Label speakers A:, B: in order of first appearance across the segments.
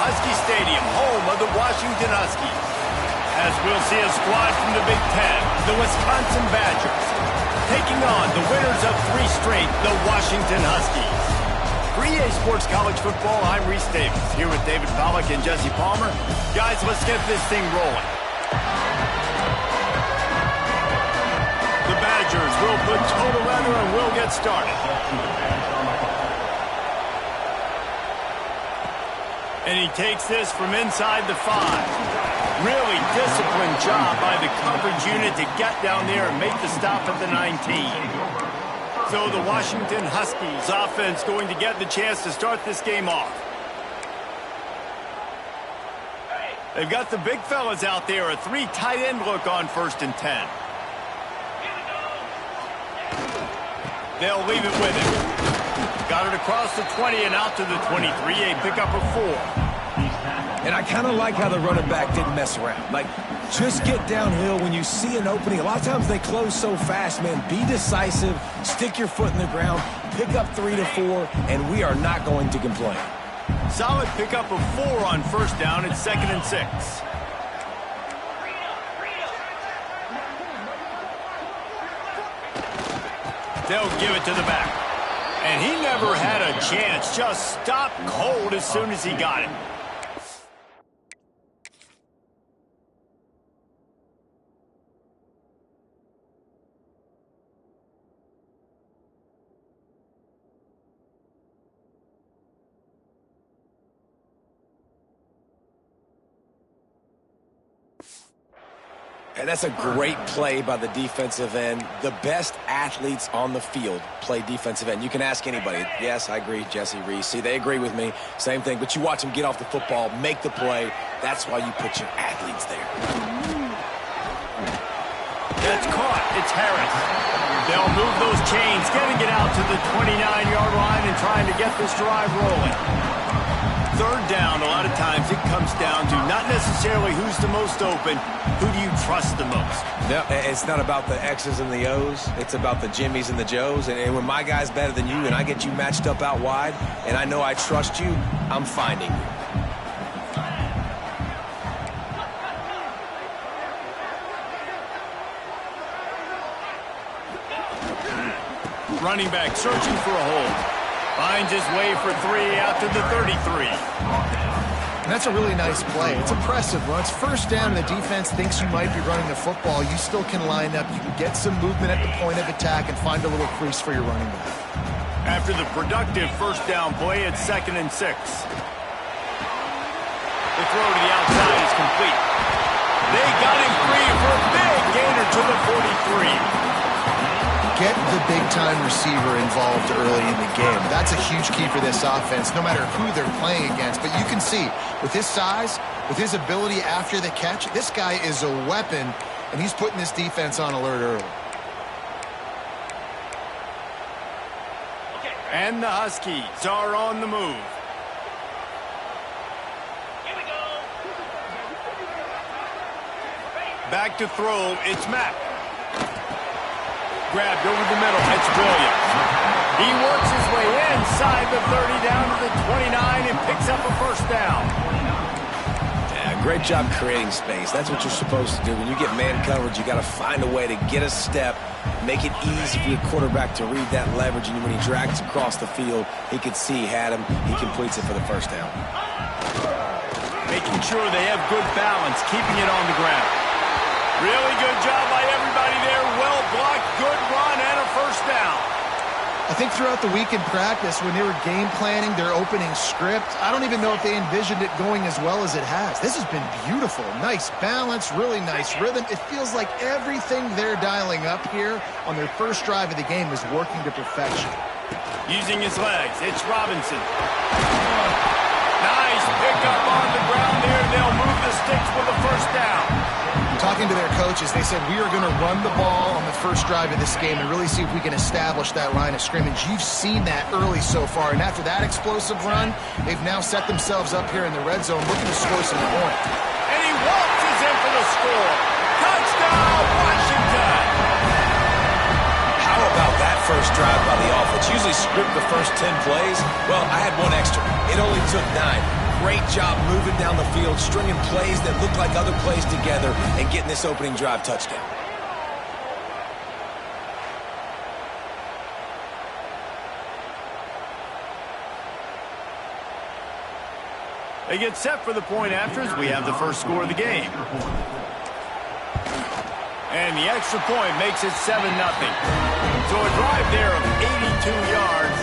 A: Husky Stadium, home of the Washington Huskies. As we'll see a squad from the Big Ten, the Wisconsin Badgers, taking on the winners of 3 straight, the Washington Huskies. For EA Sports College Football, I'm Reese Davis, here with David Pollack and Jesse Palmer. Guys, let's get this thing rolling. The Badgers will put total leather and we'll get started. And he takes this from inside the 5. Really disciplined job by the coverage unit to get down there and make the stop at the 19. So the Washington Huskies offense going to get the chance to start this game off. They've got the big fellas out there, a 3 tight end look on 1st and 10. They'll leave it with him. Got it across the 20 and out to the 23, a pickup of 4.
B: And I kind of like how the running back didn't mess around. Like, just get downhill when you see an opening. A lot of times they close so fast, man. Be decisive, stick your foot in the ground, pick up 3 to 4, and we are not going to complain.
A: Solid pickup of 4 on 1st down. It's 2nd and 6. They'll give it to the back. And he never had a chance. Just stopped cold as soon as he got it.
B: And that's a great play by the defensive end. The best athletes on the field play defensive end. You can ask anybody. Yes, I agree, Jesse, Reese. See, they agree with me. Same thing. But you watch them get off the football, make the play. That's why you put your athletes there.
A: That's caught. It's Harris. They'll move those chains, getting it out to the 29-yard line and trying to get this drive rolling. 3rd down, a lot of times it comes down to not necessarily who's the most open, who do you trust the most?
B: No, it's not about the X's and the O's. It's about the Jimmys and the Joes. And when my guy's better than you and I get you matched up out wide and I know I trust you, I'm finding you.
A: Running back searching for a hole. Finds his way for 3 out to the 33.
C: And that's a really nice play. It's impressive. When it's 1st down and the defense thinks you might be running the football, you still can line up. You can get some movement at the point of attack and find a little crease for your running back.
A: After the productive 1st down play, it's 2nd and 6. The throw to the outside is complete. They got him free for a big gainer to the 43.
C: Get the big-time receiver involved early in the game. That's a huge key for this offense, no matter who they're playing against. But you can see, with his size, with his ability after the catch, this guy is a weapon, and he's putting this defense on alert early.
A: And the Huskies are on the move. Here we go. Back to throw, it's Mack. Grabbed over the middle. It's Williams. He works his way inside the 30 down to the 29 and picks up a 1st down.
B: Yeah, great job creating space. That's what you're supposed to do. When you get man coverage, you got to find a way to get a step, make it easy for your quarterback to read that leverage, and when he drags across the field, he could see he had him. He completes it for the 1st down.
A: Making sure they have good balance, keeping it on the ground. Really good job by everybody there. Well blocked, good run, and a 1st down.
C: I think throughout the week in practice, when they were game planning their opening script, I don't even know if they envisioned it going as well as it has. This has been beautiful. Nice balance, really nice rhythm. It feels like everything they're dialing up here on their 1st drive of the game is working to perfection.
A: Using his legs, it's Robinson. Nice pickup on the ground there. They'll move the sticks with a 1st down.
C: Talking to their coaches, they said, we are going to run the ball on the 1st drive of this game and really see if we can establish that line of scrimmage. You've seen that early so far, and after that explosive run, they've now set themselves up here in the red zone looking to score some points.
A: And he waltzes in for the score. Touchdown, Washington!
B: How about that 1st drive by the offense? Usually script the first 10 plays. Well, I had 1 extra. It only took 9. great job moving down the field, stringing plays that look like other plays together, and getting this opening drive touchdown.
A: They get set for the point after as we have the first score of the game. And the extra point makes it 7-0. So a drive there of 82 yards.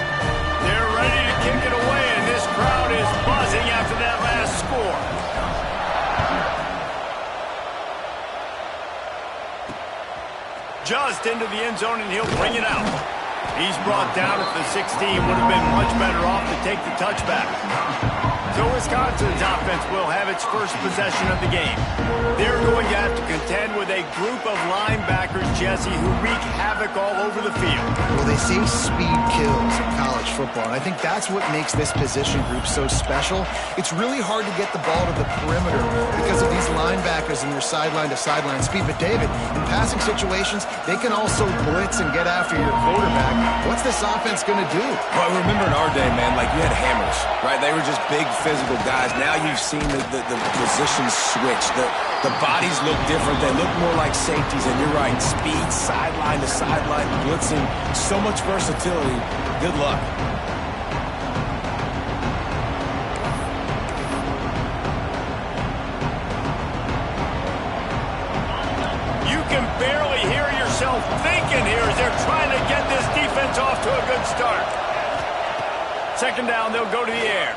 A: They're ready to kick it away, and this crowd is buzzing after that last score. Just into the end zone, and he'll bring it out. He's brought down at the 16. Would have been much better off to take the touchback. So Wisconsin's offense will have its first possession of the game. They're going to have to contend with a group of linebackers, Jesse, who wreak havoc all over the field.
C: Well, they say speed kills in college football, and I think that's what makes this position group so special. It's really hard to get the ball to the perimeter because of these linebackers and their sideline-to-sideline speed. But, David, in passing situations, they can also blitz and get after your quarterback. What's this offense going to do?
B: Well, remember in our day, man, like you had hammers, right? They were just big physical guys. Now you've seen the positions switch. The bodies look different. They look more like safeties, and you're right. Speed, sideline to sideline, blitzing, so much versatility. Good luck.
A: You can barely hear yourself thinking here as they're trying to get this defense off to a good start. Second down, they'll go to the air.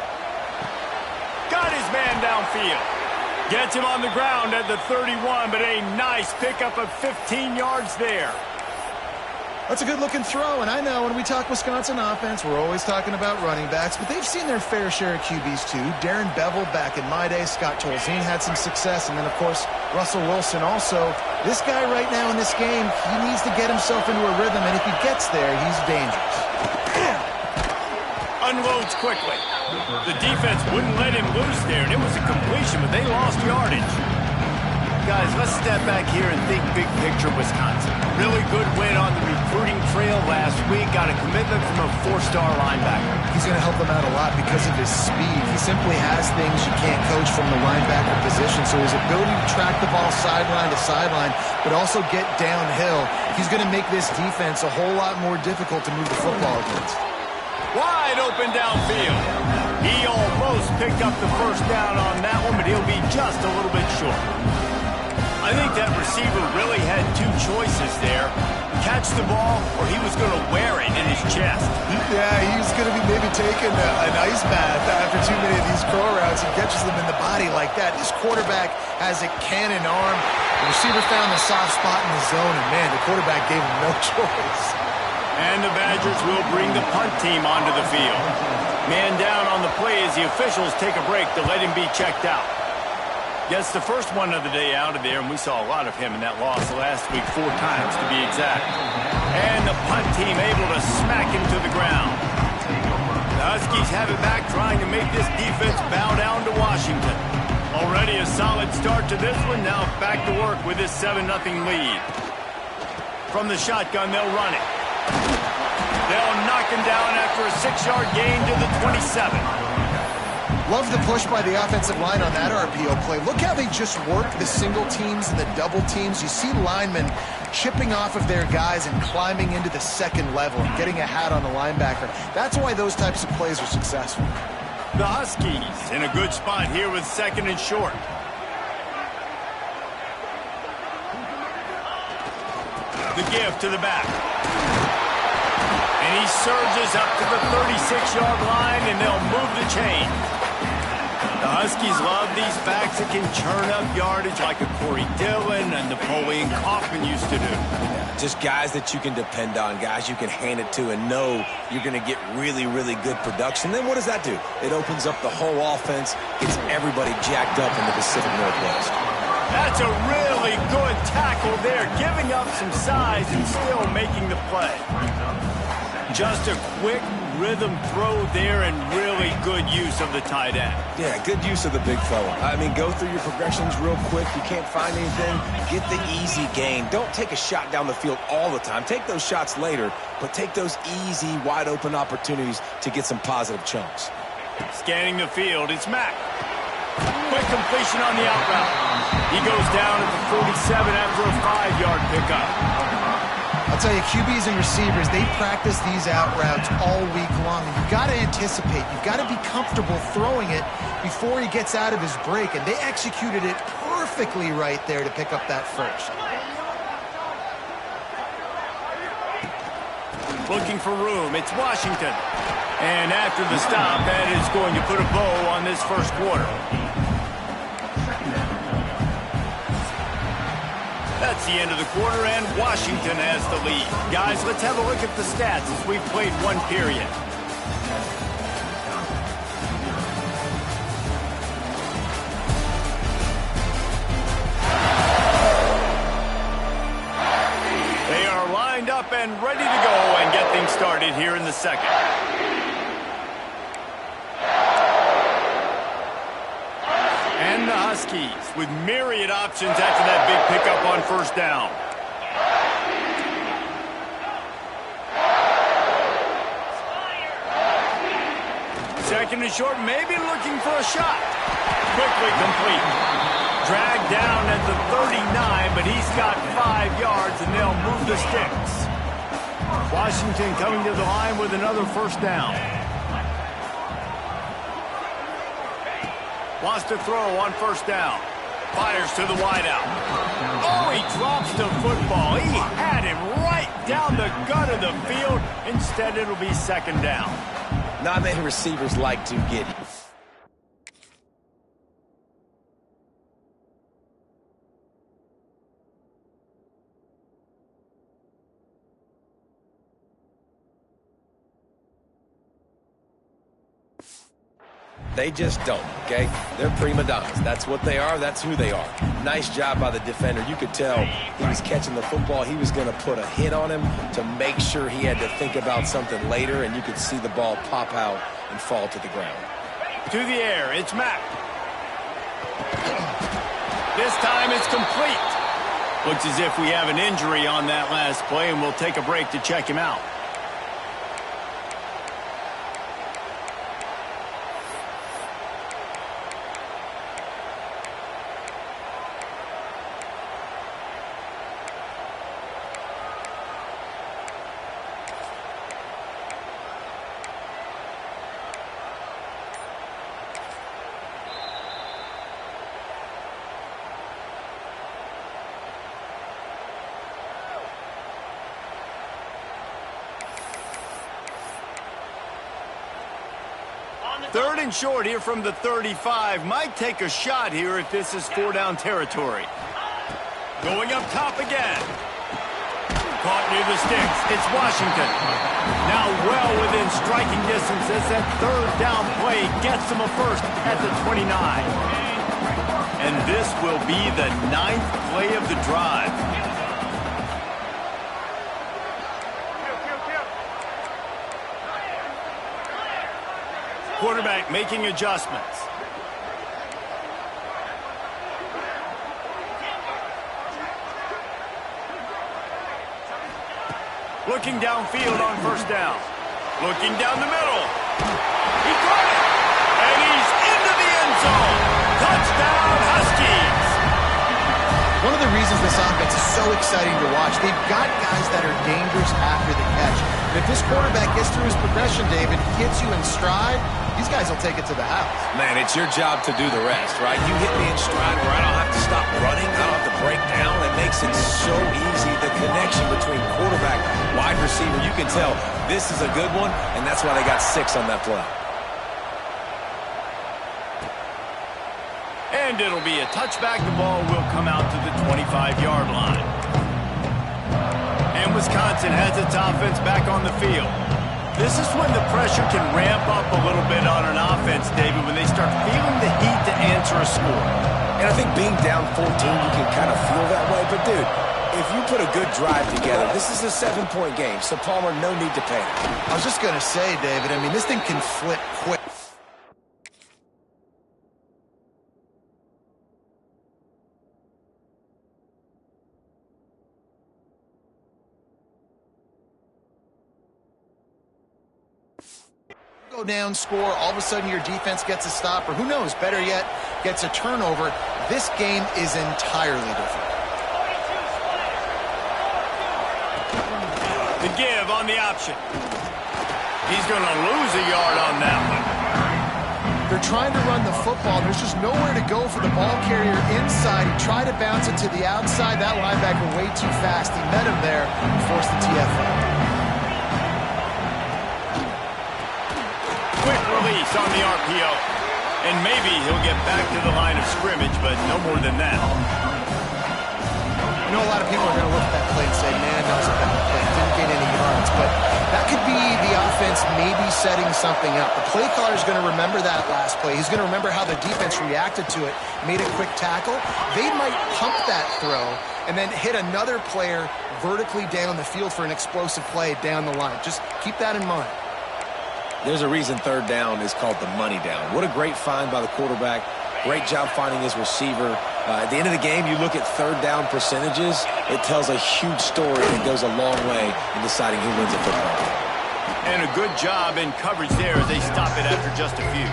A: Got his man downfield. Gets him on the ground at the 31, but a nice pickup of 15 yards there.
C: That's a good-looking throw, and I know when we talk Wisconsin offense, we're always talking about running backs, but they've seen their fair share of QBs too. Darren Bevel back in my day, Scott Tolzien had some success, and then, of course, Russell Wilson also. This guy right now in this game, he needs to get himself into a rhythm, and if he gets there, he's dangerous.
A: Unloads quickly. The defense wouldn't let him loose there, and it was a completion, but they lost yardage. Guys, let's step back here and think big picture Wisconsin. Really good win on the recruiting trail last week. Got a commitment from a 4-star linebacker.
C: He's going to help them out a lot because of his speed. He simply has things you can't coach from the linebacker position. So his ability to track the ball sideline to sideline, but also get downhill, he's going to make this defense a whole lot more difficult to move the football against.
A: Wide open downfield. He almost picked up the first down on that one, but he'll be just a little bit short. I think that receiver really had two choices there. Catch the ball, or he was going to wear it in his chest.
C: Yeah, he was going to be maybe taking an ice bath after too many of these curl routes. He catches them in the body like that. This quarterback has a cannon arm. The receiver found the soft spot in the zone, and, man, the quarterback gave him no choice.
A: And the Badgers will bring the punt team onto the field. Man down on the play as the officials take a break to let him be checked out. Gets the first one of the day out of there, and we saw a lot of him in that loss last week, 4 times to be exact. And the punt team able to smack him to the ground. The Huskies have it back, trying to make this defense bow down to Washington. Already a solid start to this one, now back to work with this 7-0 lead. From the shotgun, they'll run it. They'll knock him down after a 6-yard gain to the 27.
C: Love the push by the offensive line on that RPO play. Look how they just work the single teams and the double teams. You see linemen chipping off of their guys and climbing into the second level and getting a hat on the linebacker. That's why those types of plays are successful.
A: The Huskies in a good spot here with 2nd and short. The give to the back. And he surges up to the 36-yard line, and they'll move the chain. The Huskies love these backs that can churn up yardage like a Corey Dillon and Napoleon Kaufman used to do.
B: Yeah, just guys that you can depend on, guys you can hand it to and know you're going to get really, really good production. Then what does that do? It opens up the whole offense, gets everybody jacked up in the Pacific Northwest.
A: That's a really good tackle there, giving up some size and still making the play. Just a quick rhythm throw there and really good use of the tight end.
B: Yeah, good use of the big fella. I mean, go through your progressions real quick. You can't find anything, get the easy gain. Don't take a shot down the field all the time. Take those shots later, but take those easy, wide-open opportunities to get some positive chunks.
A: Scanning the field, it's Mack. Quick completion on the out route. He goes down at the 47 after a 5-yard pickup.
C: I'll tell you, QBs and receivers, they practice these out routes all week long. You've got to anticipate. You've got to be comfortable throwing it before he gets out of his break, and they executed it perfectly right there to pick up that first.
A: Looking for room, it's Washington. And after the stop, that is going to put a bow on this first quarter. That's the end of the quarter, and Washington has the lead. Guys, let's have a look at the stats as we've played one period. They are lined up and ready to go and get things started here in the second. And the Huskies with myriad options after that big pickup on first down. Second and short, maybe looking for a shot. Quickly complete. Dragged down at the 39, but he's got 5 yards, and they'll move the sticks. Washington coming to the line with another first down. Wants to throw on first down. Fires to the wideout. Oh, he drops the football. He had him right down the gut of the field. Instead, it'll be second down.
B: Not many receivers like to get They just don't, okay? They're prima donnas. That's what they are. That's who they are. Nice job by the defender. You could tell he was catching the football. He was going to put a hit on him to make sure he had to think about something later, and you could see the ball pop out and fall to the ground.
A: To the air, it's Mack. This time it's complete. Looks as if we have an injury on that last play, and we'll take a break to check him out. Third and short here from the 35. Might take a shot here if this is 4-down territory. Going up top again. Caught near the sticks. It's Washington. Now well within striking distance as that third down play gets them a first at the 29. And this will be the 9th play of the drive. Quarterback making adjustments. Looking downfield on first down. Looking down the middle. He caught it. And he's into the end zone. Touchdown, Huskies.
C: One of the reasons this offense is so exciting to watch, they've got guys that are dangerous after the catch. And if this quarterback gets through his progression, David, hits you in stride, these guys will take it to the house.
B: Man, it's your job to do the rest, right? You hit me in stride where I don't have to stop running. I don't have to break down. It makes it so easy. The connection between quarterback, wide receiver, you can tell this is a good one, and that's why they got 6 on that play.
A: And it'll be a touchback. The ball will come out to the 25-yard line. And Wisconsin has its offense back on the field. This is when the pressure can ramp up a little bit on an offense, David, when they start feeling the heat to answer a score.
B: And I think being down 14, you can kind of feel that way. But, dude, if you put a good drive together, this is a 7-point game. So, Palmer, no need to panic.
C: I was just going to say, David, I mean, this thing can flip quick. down score, all of a sudden your defense gets a stop, or who knows, better yet, gets a turnover. This game is entirely different.
A: The give on the option. He's going to lose a yard on that one.
C: They're trying to run the football. There's just nowhere to go for the ball carrier inside. He tried to bounce it to the outside. That linebacker way too fast. He met him there and forced the TFL.
A: Quick release on the RPO. And maybe he'll get back to the line of scrimmage, but no more than that.
C: You know, a lot of people are going to look at that play and say, man, that was a bad play. Didn't get any yards. But that could be the offense maybe setting something up. The play caller is going to remember that last play. He's going to remember how the defense reacted to it, made a quick tackle. They might pump that throw and then hit another player vertically down the field for an explosive play down the line. Just keep that in mind.
B: There's a reason third down is called the money down. What a great find by the quarterback. Great job finding his receiver. At the end of the game, you look at third down percentages. It tells a huge story and goes a long way in deciding who wins a football game.
A: And a good job in coverage there as they stop it after just a few.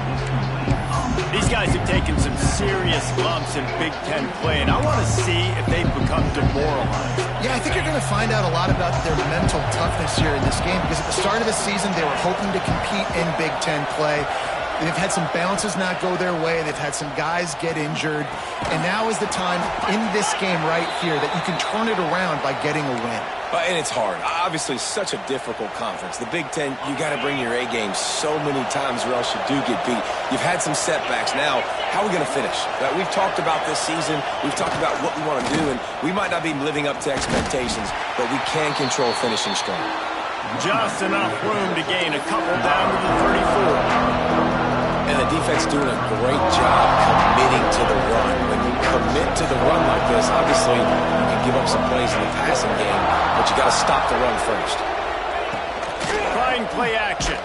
A: These guys have taken some serious lumps in Big Ten play, and I want to see if they've become demoralized.
C: Yeah, I think you're going to find out a lot about their mental toughness here in this game, because at the start of the season, they were hoping to compete in Big Ten play. They've had some bounces not go their way. They've had some guys get injured. And now is the time in this game right here that you can turn it around by getting a win.
B: And it's hard. Obviously, such a difficult conference. The Big Ten, you got to bring your A game so many times or else you do get beat. You've had some setbacks. Now, how are we going to finish? We've talked about this season. We've talked about what we want to do, and we might not be living up to expectations, but we can control finishing strong.
A: Just enough room to gain a couple down to the 34.
B: And the defense doing a great job committing to the run. When you commit to the run like this, obviously you can give up some plays in the passing game, but you got to stop the run first.
A: Trying play action.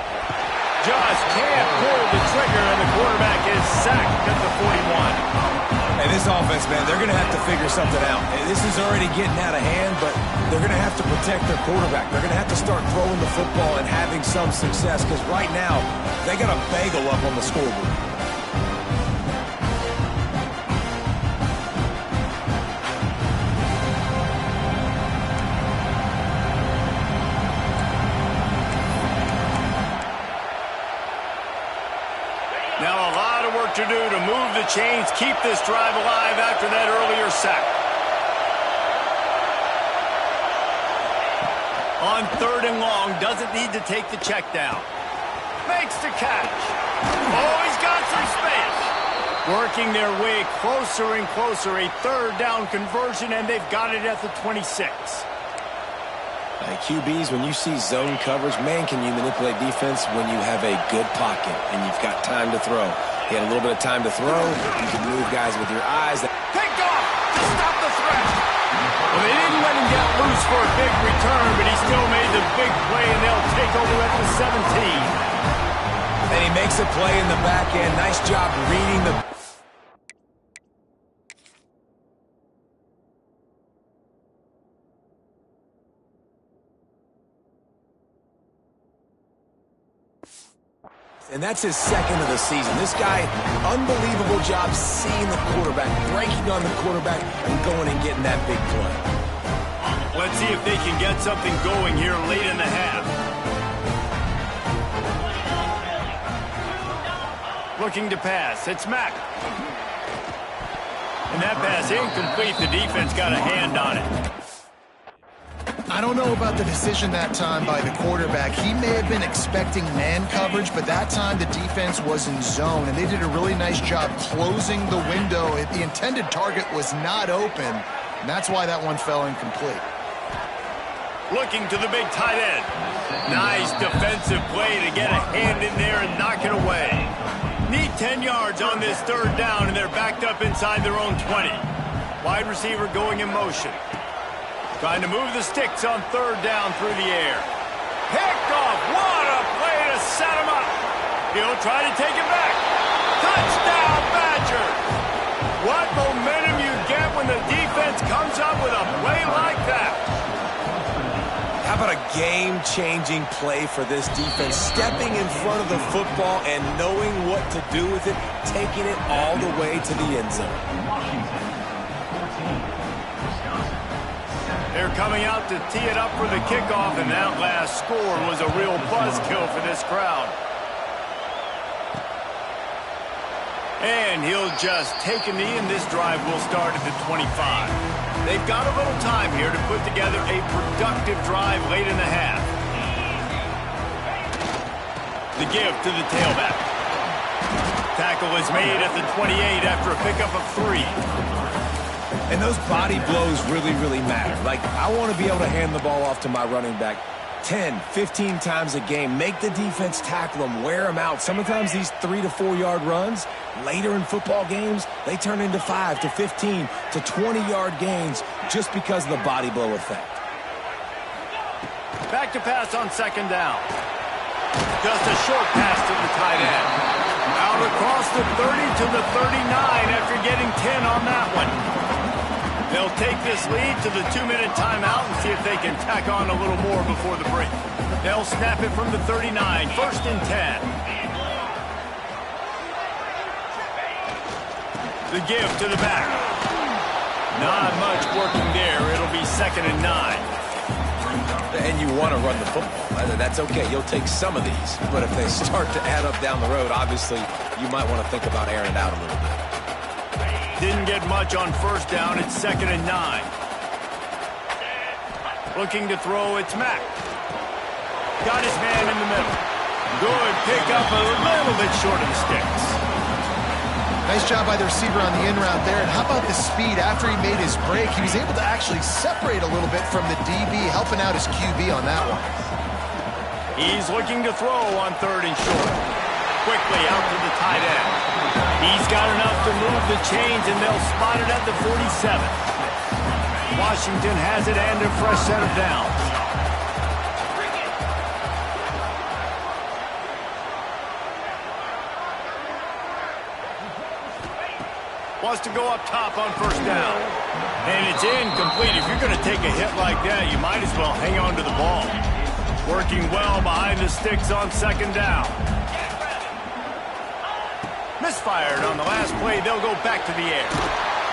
A: Just can't pull the trigger, and the quarterback is sacked at the 41.
B: And this offense, man, they're going to have to figure something out. This is already getting out of hand, but they're going to have to protect their quarterback. They're going to have to start throwing the football and having some success, because right now, they got a bagel up on the scoreboard.
A: Now a lot of work to do to move the chains, keep this drive alive after that earlier sack. On third and long, doesn't need to take the check down. Makes the catch. Oh, he's got some space. Working their way closer and closer. A third down conversion, and they've got it at the 26.
B: QBs, when you see zone coverage, man, can you manipulate defense when you have a good pocket and you've got time to throw. You had a little bit of time to throw. You can move guys with your eyes.
A: Picked off to stop the threat. Well, they didn't let him get loose for a big return, but he still made the big play, and they'll take over at the 17.
B: And he makes a play in the back end. Nice job reading the... And that's his second of the season. This guy, unbelievable job seeing the quarterback, breaking on the quarterback, and going and getting that big play.
A: Let's see if they can get something going here late in the half. Looking to pass. It's Mack. And that pass incomplete. The defense got a hand on it.
C: I don't know about the decision that time by the quarterback. He may have been expecting man coverage, but that time the defense was in zone, and they did a really nice job closing the window. The intended target was not open, and that's why that one fell incomplete.
A: Looking to the big tight end. Nice defensive play to get a hand in there and knock it away. Need 10 yards on this third down, and they're backed up inside their own 20. Wide receiver going in motion. Trying to move the sticks on third down through the air. Picked off. What a play to set him up. He'll try to take it back. Touchdown, Badgers. What momentum you get when the defense comes up with a play like that.
B: How about a game-changing play for this defense. Stepping in front of the football and knowing what to do with it, taking it all the way to the end zone.
A: They're coming out to tee it up for the kickoff, and that last score was a real buzzkill for this crowd. And he'll just take a knee, and this drive will start at the 25. They've got a little time here to put together a productive drive late in the half. The give to the tailback. Tackle is made at the 28 after a pickup of 3.
B: And those body blows really, really matter. Like, I want to be able to hand the ball off to my running back 10, 15 times a game. Make the defense tackle them, wear them out. Sometimes these 3 to 4 yard runs, later in football games, they turn into 5 to 15 to 20 yard gains just because of the body blow effect.
A: Back to pass on second down. Just a short pass to the tight end. Out across the 30 to the 39 after getting 10 on that one. They'll take this lead to the 2-minute timeout and see if they can tack on a little more before the break. They'll snap it from the 39, 1st and 10. The give to the back. Not much working there. It'll be 2nd and 9.
B: And you want to run the football. That's okay. You'll take some of these. But if they start to add up down the road, obviously, you might want to think about airing it out a little bit.
A: Didn't get much on 1st down. It's 2nd and 9. Looking to throw, it's Mack. Got his man in the middle. Good pickup, a little bit short of the sticks.
C: Nice job by the receiver on the in route there. And how about the speed? After he made his break, he was able to actually separate a little bit from the DB, helping out his QB on that one.
A: He's looking to throw on 3rd and short. Quickly out to the tight end. He's got enough to move the chains, and they'll spot it at the 47. Washington has it and a fresh set of downs. Wants to go up top on 1st down. And it's incomplete. If you're going to take a hit like that, you might as well hang on to the ball. Working well behind the sticks on 2nd down. Misfired on the last play. They'll go back to the air.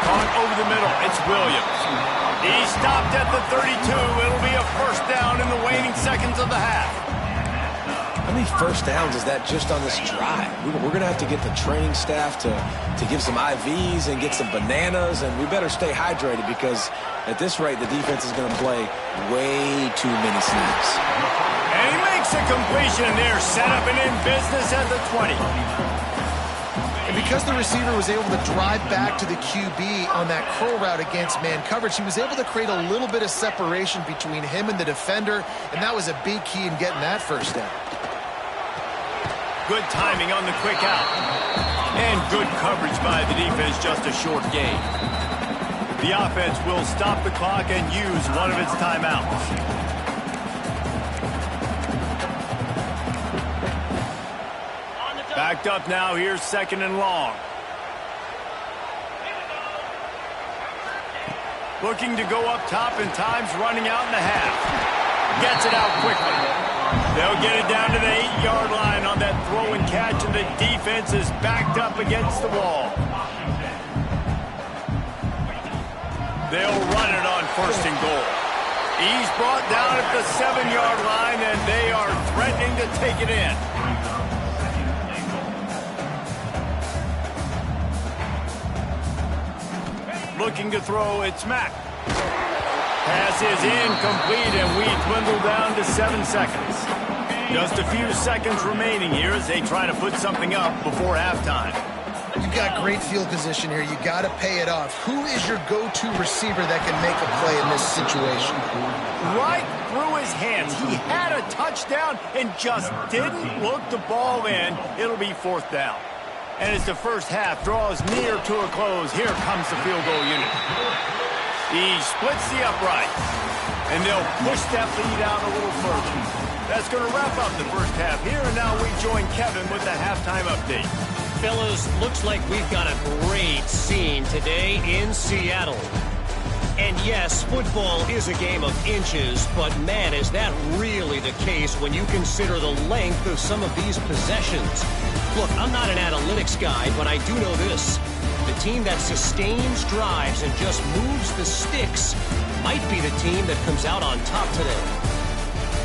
A: Caught over the middle. It's Williams. He stopped at the 32. It'll be a 1st down in the waning seconds of the half.
B: How many 1st downs is that just on this drive? We're going to have to get the training staff to give some IVs and get some bananas, and we better stay hydrated because at this rate, the defense is going to play way too many snaps.
A: And he makes a completion there, set up and in business at the 20.
C: And because the receiver was able to drive back to the QB on that curl route against man coverage, he was able to create a little bit of separation between him and the defender, and that was a big key in getting that 1st down.
A: Good timing on the quick out. And good coverage by the defense, just a short gain. The offense will stop the clock and use one of its timeouts. Backed up now, here's 2nd and long. Looking to go up top, and time's running out in the half. Gets it out quickly. They'll get it down to the 8-yard line on that throw and catch, and the defense is backed up against the wall. They'll run it on 1st and goal. He's brought down at the 7-yard line, and they are threatening to take it in. Looking to throw, it's Mack. Pass is incomplete, and we dwindle down to 7 seconds. Just a few seconds remaining here as they try to put something up before halftime.
C: You've got great field position here. You got to pay it off. Who is your go-to receiver that can make a play in this situation?
A: Right through his hands. He had a touchdown and just didn't look the ball in. It'll be 4th down. And as the 1st half draws near to a close, here comes the field goal unit. He splits the uprights, and they'll push that lead out a little further. That's going to wrap up the 1st half here, and now we join Kevin with the halftime update.
D: Fellas, looks like we've got a great scene today in Seattle. And yes, football is a game of inches, but man, is that really the case when you consider the length of some of these possessions. Look, I'm not an analytics guy, but I do know this. The team that sustains drives and just moves the sticks might be the team that comes out on top today.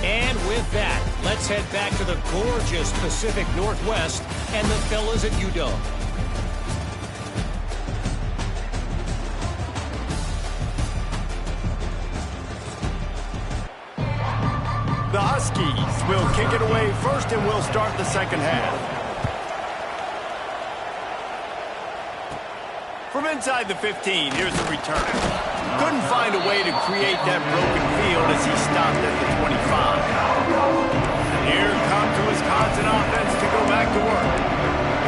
D: And with that, let's head back to the gorgeous Pacific Northwest and the fellas at UW.
A: The Huskies will kick it away first, and we'll start the second half. From inside the 15, here's the return. Couldn't find a way to create that broken field as he stopped at the 25. Here comes the Wisconsin offense to go back to work.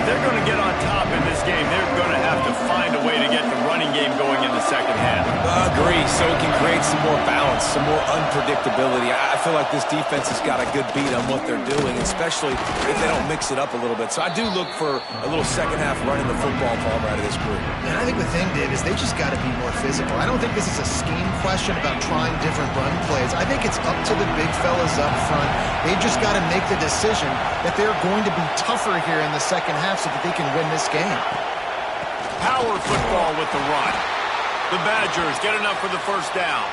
A: If they're going to get on top in this game, they're going to have to find a way to get the running game going in the second half.
B: Agree, so it can create some more balance, some more unpredictability. I feel like this defense has got a good beat on what they're doing, especially if they don't mix it up a little bit. So I do look for a little second half running the football Palmer out of this group.
C: And I think the thing, Dave, is they just got to be more physical. I don't think this is a scheme question about trying different run plays. I think it's up to the big fellas up front. They've just got to make the decision that they're going to be tougher here in the second half so that they can win this game.
A: Power football with the run. The Badgers get enough for the first down.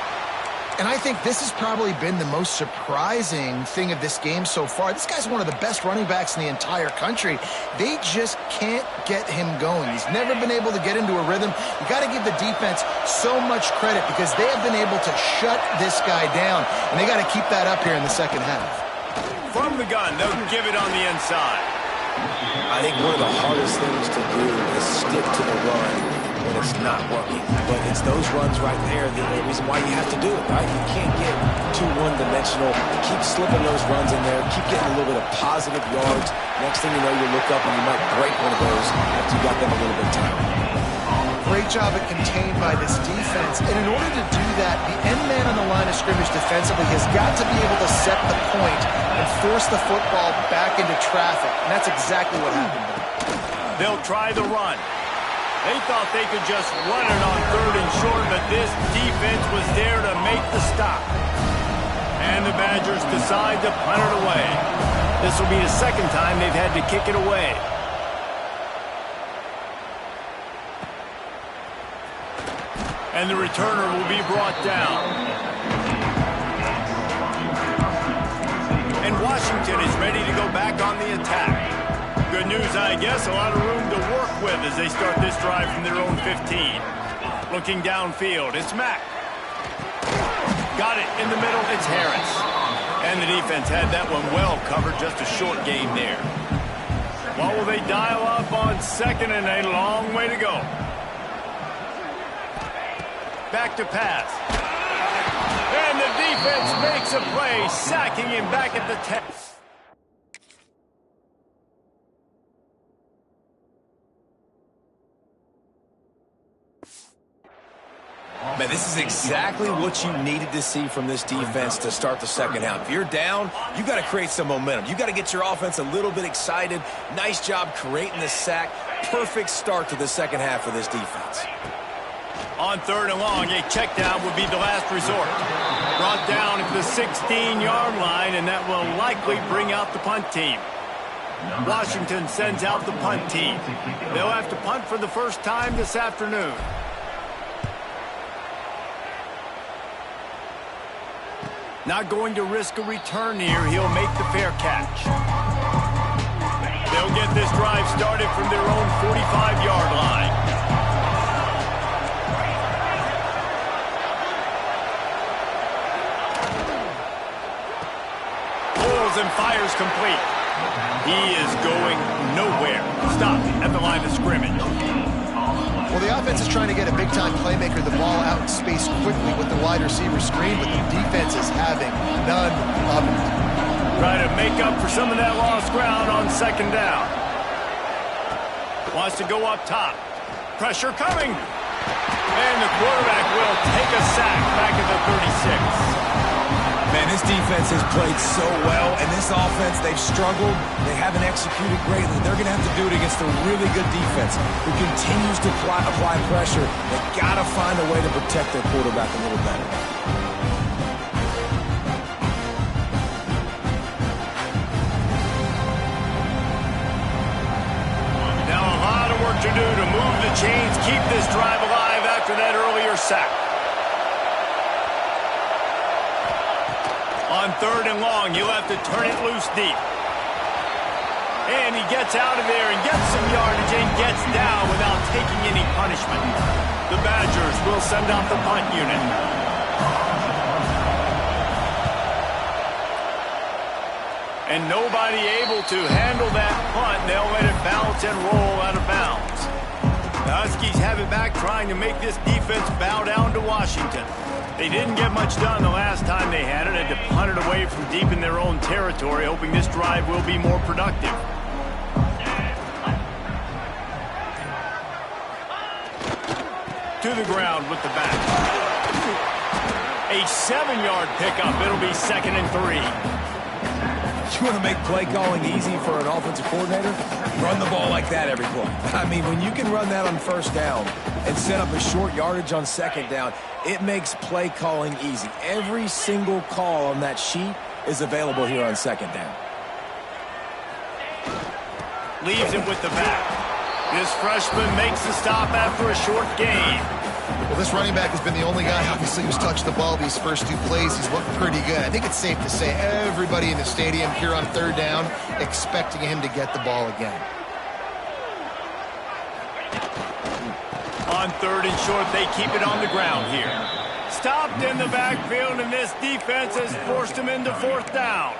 C: And I think this has probably been the most surprising thing of this game so far. This guy's one of the best running backs in the entire country. They just can't get him going. He's never been able to get into a rhythm. You got to give the defense so much credit because they have been able to shut this guy down, and they got to keep that up here in the second half.
A: From the gun, they'll give it on the inside.
B: I think one of the hardest things to do is stick to the run when it's not working. But it's those runs right there that are the reason why you have to do it, right? You can't get too one-dimensional. Keep slipping those runs in there. Keep getting a little bit of positive yards. Next thing you know, you look up and you might break one of those after you got them a little bit tired.
C: Great job at contained by this defense. And in order to do that, the end man on the line of scrimmage defensively has got to be able to set the point and force the football back into traffic. And that's exactly what happened.
A: They'll try the run. They thought they could just run it on 3rd and short, but this defense was there to make the stop. And the Badgers decide to punt it away. This will be the second time they've had to kick it away. And the returner will be brought down. And Washington is ready to go back on the attack. Good news, I guess, a lot of room to work with as they start this drive from their own 15. Looking downfield, it's Mack. Got it in the middle, it's Harris. And the defense had that one well covered, just a short gain there. What will they dial up on second and a long way to go? Back to pass. And the defense makes a play, sacking him back at the 10.
B: Man, this is exactly what you needed to see from this defense to start the second half. If you're down, you got to create some momentum. You got to get your offense a little bit excited. Nice job creating the sack. Perfect start to the second half for this defense.
A: On 3rd and long, a check down would be the last resort. Brought down at the 16-yard line, and that will likely bring out the punt team. Washington sends out the punt team. They'll have to punt for the first time this afternoon. Not going to risk a return here. He'll make the fair catch. They'll get this drive started from their own 45-yard line. Pulls and fires complete. He is going nowhere. Stopped at the line of scrimmage.
C: Well, the offense is trying to get a big-time playmaker the ball out in space quickly with the wide receiver screen, but the defense is having none of it.
A: Trying to make up for some of that lost ground on second down. Wants to go up top. Pressure coming. And the quarterback will take a sack back at the 36.
B: Man, this defense has played so well, and this offense, they've struggled. They haven't executed greatly. They're going to have to do it against a really good defense who continues to apply pressure. They've got to find a way to protect their quarterback a little better.
A: Now a lot of work to do to move the chains, keep this drive alive after that earlier sack. On 3rd and long, he'll have to turn it loose deep. And he gets out of there and gets some yardage and gets down without taking any punishment. The Badgers will send out the punt unit. And nobody able to handle that punt. They'll let it bounce and roll out of bounds. The Huskies have it back, trying to make this defense bow down to Washington. They didn't get much done the last time they had it. Had to punt it away from deep in their own territory, hoping this drive will be more productive. To the ground with the back. A 7-yard pickup. It'll be 2nd and 3.
B: You want to make play calling easy for an offensive coordinator? Run the ball like that every play. I mean, when you can run that on 1st down and set up a short yardage on 2nd down, it makes play calling easy. Every single call on that sheet is available here on 2nd down.
A: Leaves it with the back. This freshman makes the stop after a short gain.
C: Well, this running back has been the only guy, obviously, who's touched the ball these first 2 plays. He's looked pretty good. I think it's safe to say everybody in the stadium here on 3rd down expecting him to get the ball again.
A: On 3rd and short, they keep it on the ground here. Stopped in the backfield, and this defense has forced him into 4th down.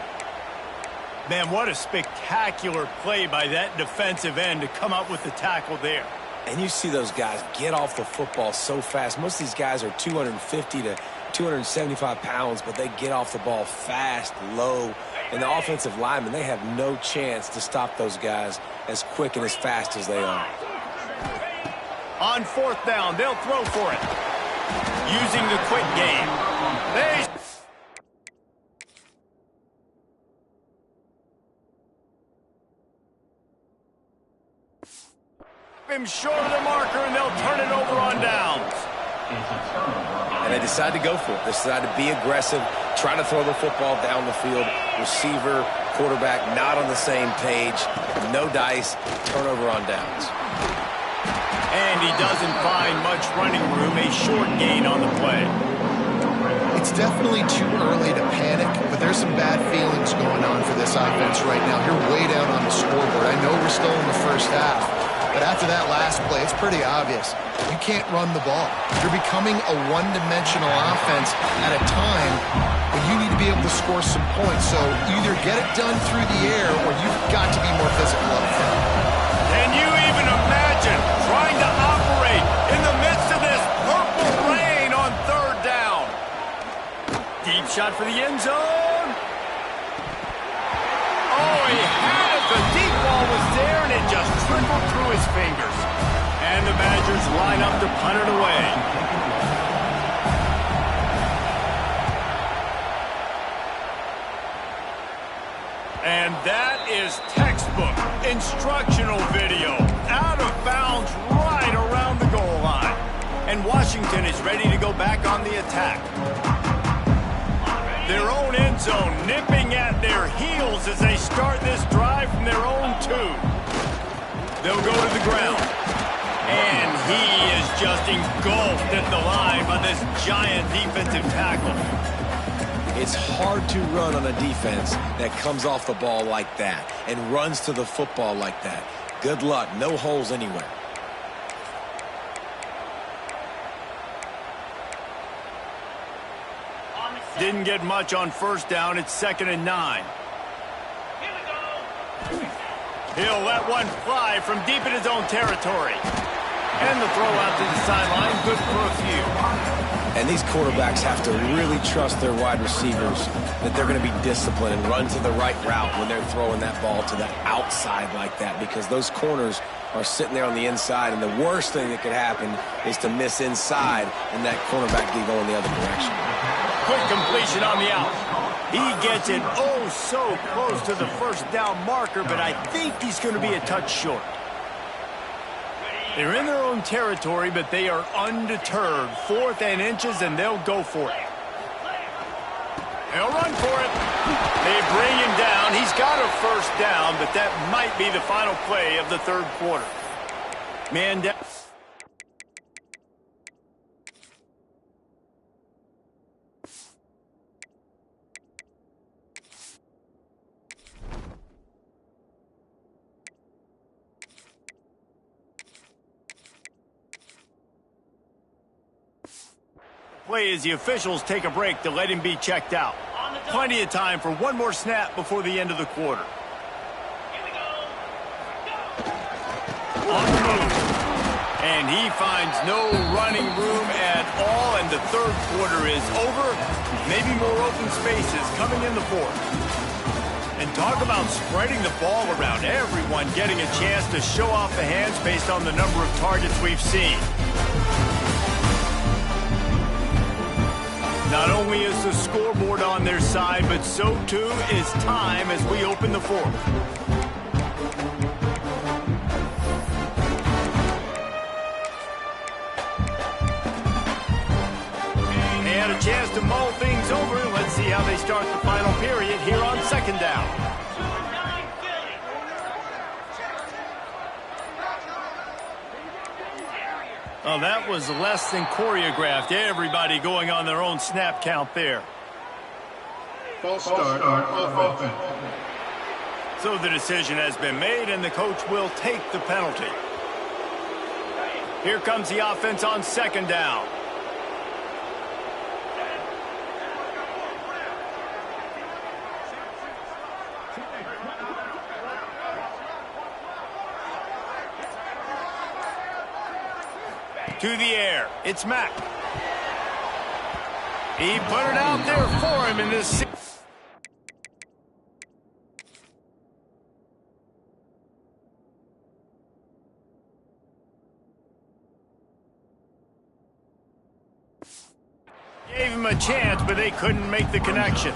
A: Man, what a spectacular play by that defensive end to come up with the tackle there.
B: And you see those guys get off the football so fast. Most of these guys are 250 to 275 pounds, but they get off the ball fast, low. And the offensive linemen, they have no chance to stop those guys as quick and as fast as they are.
A: On 4th down, they'll throw for it. Using the quick game. Him short of the marker, and they'll turn it over on downs.
B: And they decide to go for it. They decide to be aggressive, try to throw the football down the field. Receiver, quarterback, not on the same page. No dice, turnover on downs.
A: And he doesn't find much running room, a short gain on the play.
C: It's definitely too early to panic, but there's some bad feelings going on for this offense right now. You're way down on the scoreboard. I know we're still in the first half, but after that last play, it's pretty obvious. You can't run the ball. You're becoming a one-dimensional offense at a time when you need to be able to score some points. So either get it done through the air or you've got to be more physical up front.
A: Can you even imagine trying to operate in the midst of this purple rain on 3rd down? Deep shot for the end zone. Oh, he had it. The deep ball was there, and it just trickled through his fingers. And the Badgers line up to punt it away. And that is textbook instructional video. Out of bounds right around the goal line. And Washington is ready to go back on the attack. Their own end zone nipping at their heels as they start this drive from their own 2. They'll go to the ground. And he is just engulfed at the line by this giant defensive tackle.
B: It's hard to run on a defense that comes off the ball like that and runs to the football like that. Good luck. No holes anywhere.
A: Didn't get much on 1st down. It's 2nd and 9. He'll let one fly from deep in his own territory. And the throw out to the sideline. Good for a few.
B: And these quarterbacks have to really trust their wide receivers that they're going to be disciplined and run to the right route when they're throwing that ball to the outside like that, because those corners are sitting there on the inside, and the worst thing that could happen is to miss inside and that cornerback be going the other direction.
A: Quick completion on the out. He gets it oh so close to the first down marker, but I think he's going to be a touch short. They're in their own territory, but they are undeterred. 4th and inches, and they'll go for it. They'll run for it. They bring him down. He's got a first down, but that might be the final play of the 3rd quarter. Man down. Play as the officials take a break to let him be checked out. Plenty of time for one more snap before the end of the quarter. On the move. And he finds no running room at all, and the 3rd quarter is over. Maybe more open spaces coming in the 4th. And talk about spreading the ball around. Everyone getting a chance to show off the hands based on the number of targets we've seen. Not only is the scoreboard on their side, but so too is time as we open the 4th. They had a chance to mull things over. Let's see how they start the final period here on 2nd down. Oh, that was less than choreographed. Everybody going on their own snap count there.
E: False start on offense.
A: So the decision has been made, and the coach will take the penalty. Here comes the offense on 2nd down. To the air. It's Mack. He put it out there for him in this. Gave him a chance, but they couldn't make the connection.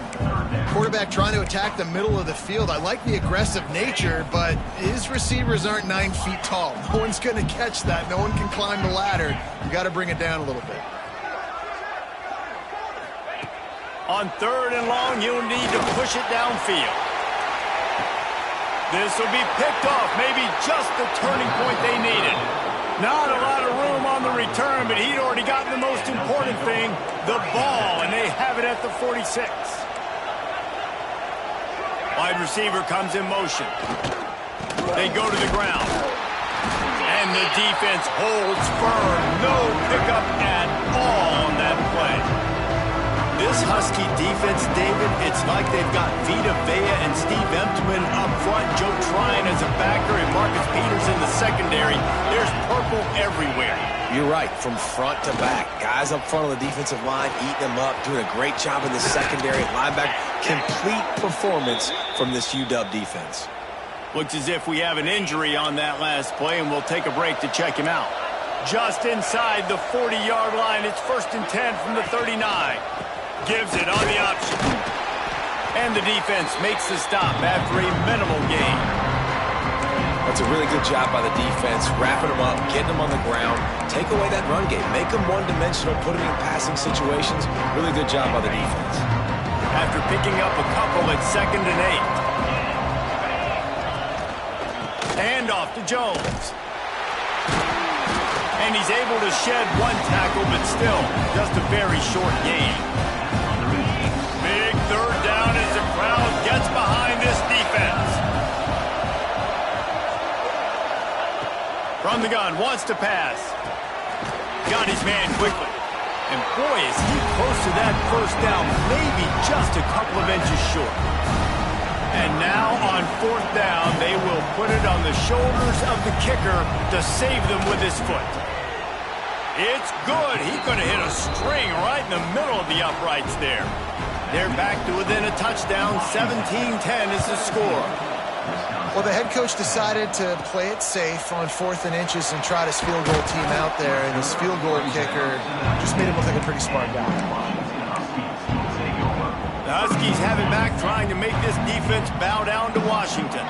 C: Quarterback trying to attack the middle of the field. I like the aggressive nature, but his receivers aren't 9 feet tall. No one's going to catch that. No one can climb the ladder. You got to bring it down a little bit.
A: On 3rd and long, you'll need to push it downfield. This will be picked off. Maybe just the turning point they needed. Not a lot of room on the return, but he'd already gotten the most important thing, the ball, and they have it at the 46. Wide receiver comes in motion. They go to the ground. And the defense holds firm. No pickup at all on that play. This Husky defense, David, it's like they've got Vita Vea and Steve Emtman up front, Joe Tryon as a backer, and Marcus Peters in the secondary. There's purple everywhere.
B: You're right, from front to back. Guys up front on the defensive line, eating them up, doing a great job in the secondary. Linebacker, complete performance from this UW defense.
A: Looks as if we have an injury on that last play, and we'll take a break to check him out. Just inside the 40-yard line, it's 1st and 10 from the 39. Gives it on the option. And the defense makes the stop after a minimal gain.
B: That's a really good job by the defense, wrapping them up, getting them on the ground, take away that run game, make them one-dimensional, put them in passing situations. Really good job by the defense.
A: After picking up a couple at 2nd and 8. Handoff to Jones. And he's able to shed one tackle, but still just a very short gain. Big 3rd down as the crowd gets behind this defense. From the gun, wants to pass. Got his man quickly. And boy, is he close to that first down, maybe just a couple of inches short. And now on 4th down, they will put it on the shoulders of the kicker to save them with his foot. It's good. He's going to hit a string right in the middle of the uprights there. They're back to within a touchdown. 17-10 is the score.
C: Well, the head coach decided to play it safe on 4th and inches and trot his field goal team out there, and his field goal kicker just made him look like a pretty smart guy.
A: Huskies have it back, trying to make this defense bow down to Washington.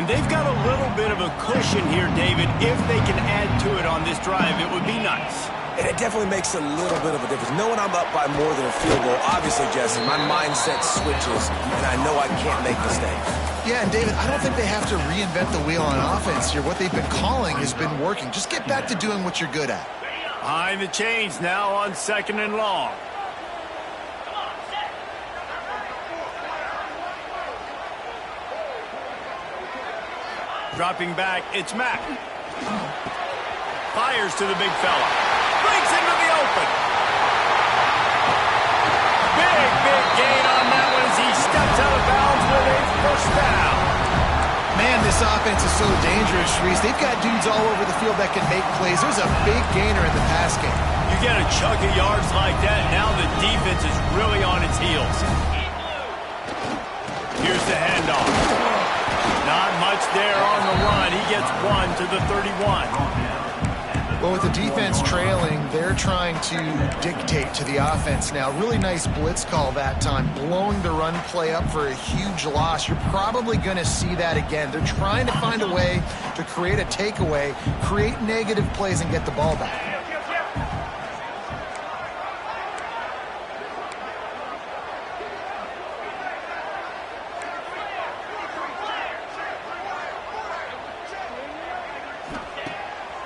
A: And they've got a little bit of a cushion here, David. If they can add to it on this drive, it would be nice.
B: And it definitely makes a little bit of a difference. Knowing I'm up by more than a field goal, obviously, Jesse, my mindset switches, and I know I can't make mistakes.
C: Yeah, and David, I don't think they have to reinvent the wheel on offense here. What they've been calling has been working. Just get back to doing what you're good at.
A: Behind the chains now on 2nd and long. Dropping back, it's Mack. Fires to the big fella. Breaks into the open. Big gain on that one as he steps out of bounds with a first down.
C: Man, this offense is so dangerous, Reese. They've got dudes all over the field that can make plays. There's a big gainer in the pass game.
A: You get a chunk of yards like that, now the defense is really on its heels. Here's the handoff. Not much there on the run. He gets one to the 31.
C: Well, with the defense trailing, they're trying to dictate to the offense now. Really nice blitz call that time, blowing the run play up for a huge loss. You're probably going to see that again. They're trying to find a way to create a takeaway, create negative plays, and get the ball back.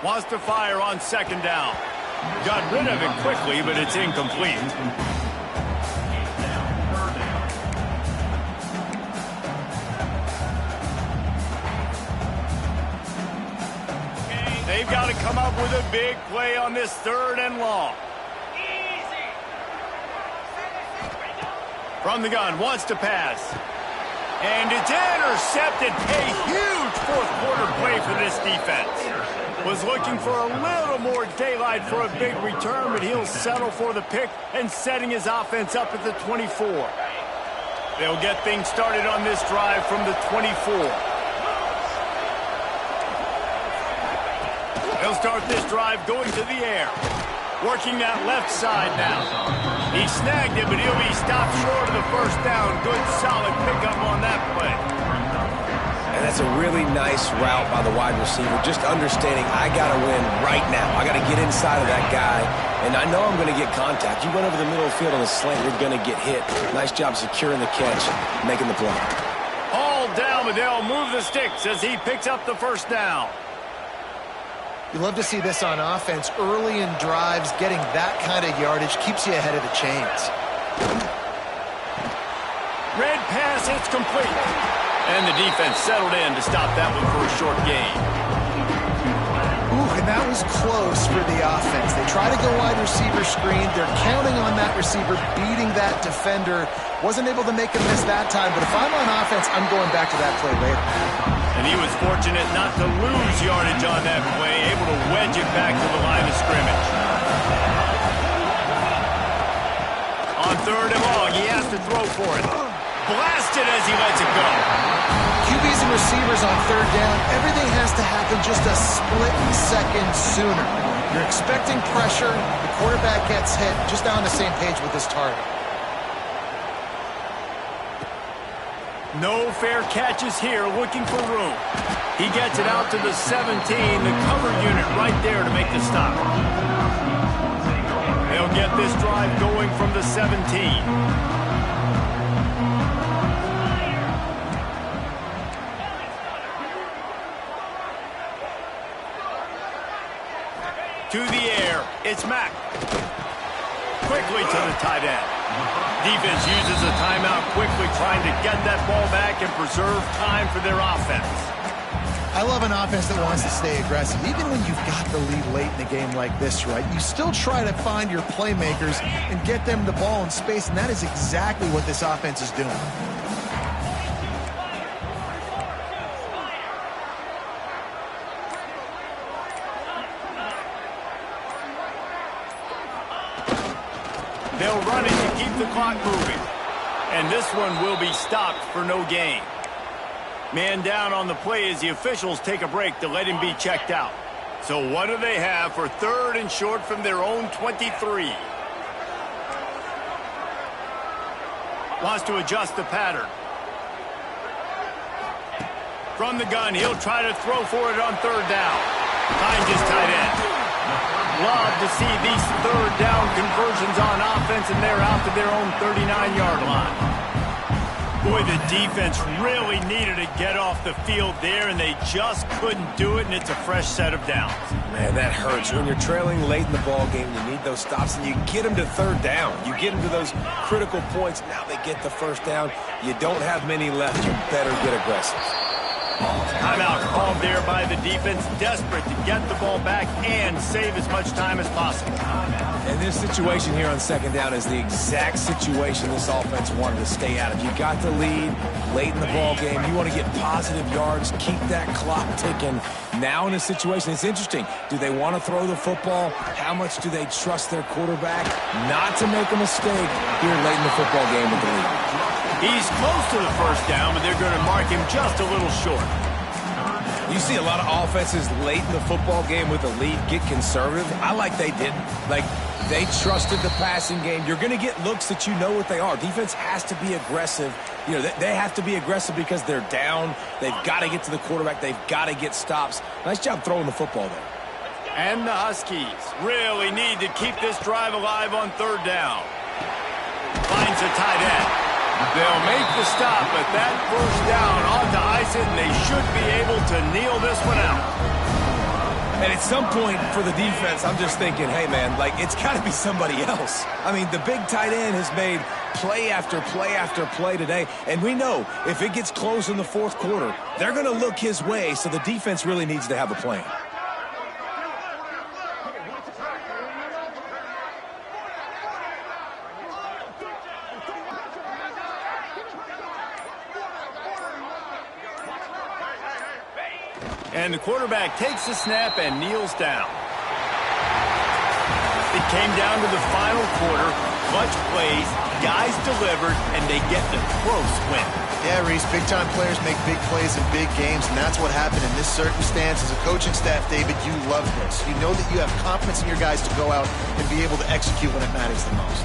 A: Wants to fire on 2nd down. Got rid of it quickly, but it's incomplete. They've got to come up with a big play on this 3rd and long. From the gun, wants to pass. And it's intercepted. A huge 4th quarter play for this defense. Was looking for a little more daylight for a big return, but he'll settle for the pick and setting his offense up at the 24. They'll get things started on this drive from the 24. They'll start this drive going to the air. Working that left side now. He snagged it, but he'll be stopped short of the first down. Good, solid pickup on that play.
B: And that's a really nice route by the wide receiver. Just understanding I got to win right now. I got to get inside of that guy, and I know I'm going to get contact. You run over the middle of the field on a slant, you're going to get hit. Nice job securing the catch, making the play.
A: All down, but they'll move the sticks as he picks up the first down.
C: You love to see this on offense. Early in drives, getting that kind of yardage keeps you ahead of the chains.
A: Red pass, it's complete. And the defense settled in to stop that one for a short gain.
C: Ooh, and that was close for the offense. They try to go wide receiver screen. They're counting on that receiver beating that defender. Wasn't able to make a miss that time, but if I'm on offense, I'm going back to that play later.
A: And he was fortunate not to lose yardage on that play, able to wedge it back to the line of scrimmage. On 3rd and long, he has to throw for it. Blasted as he lets it go.
C: QBs and receivers on 3rd down, everything has to happen just a split second sooner. You're expecting pressure, the quarterback gets hit, just on the same page with his target.
A: No fair catches here, looking for room. He gets it out to the 17, the cover unit right there to make the stop. They'll get this drive going from the 17. To the air, it's Mack. Quickly to the tight end. Defense uses a timeout quickly, trying to get that ball back and preserve time for their offense.
C: I love an offense that wants to stay aggressive. Even when you've got the lead late in a game like this, right, you still try to find your playmakers and get them the ball in space, and that is exactly what this offense is doing.
A: They'll run it to keep the clock moving. And this one will be stopped for no gain. Man down on the play as the officials take a break to let him be checked out. So what do they have for 3rd and short from their own 23? Wants to adjust the pattern. From the gun, he'll try to throw for it on third down. Finds his tight end. Love to see these third down conversions on offense, and they're out to their own 39-yard line. Boy, the defense really needed to get off the field there, and they just couldn't do it, and it's a fresh set of downs.
B: Man, that hurts. When you're trailing late in the ball game, you need those stops, and you get them to third down. You get them to those critical points. Now they get the first down. You don't have many left. You better get aggressive.
A: Timeout called there by the defense, desperate to get the ball back and save as much time as possible.
B: And this situation here on second down is the exact situation this offense wanted to stay out of. You got the lead late in the ball game. You want to get positive yards, keep that clock ticking. Now in a situation, it's interesting. Do they want to throw the football? How much do they trust their quarterback not to make a mistake here late in the football game with the lead?
A: He's close to the first down, but they're going to mark him just a little short.
B: You see a lot of offenses late in the football game with the lead get conservative. I like they didn't. Like, they trusted the passing game. You're going to get looks that you know what they are. Defense has to be aggressive. You know, they have to be aggressive because they're down. They've got to get to the quarterback. They've got to get stops. Nice job throwing the football there.
A: And the Huskies really need to keep this drive alive on third down. Finds a tight end. They'll make the stop, but that first down ought to ice it, and they should be able to kneel this one out.
B: And at some point for the defense, I'm just thinking, hey, man, like, it's got to be somebody else. I mean, the big tight end has made play after play after play today, and we know if it gets close in the fourth quarter, they're going to look his way, so the defense really needs to have a plan.
A: And the quarterback takes the snap and kneels down. It came down to the final quarter. Clutch plays, guys delivered, and they get the close win.
C: Yeah, Reese, big-time players make big plays in big games, and that's what happened in this circumstance. As a coaching staff, David, you love this. You know that you have confidence in your guys to go out and be able to execute when it matters the most.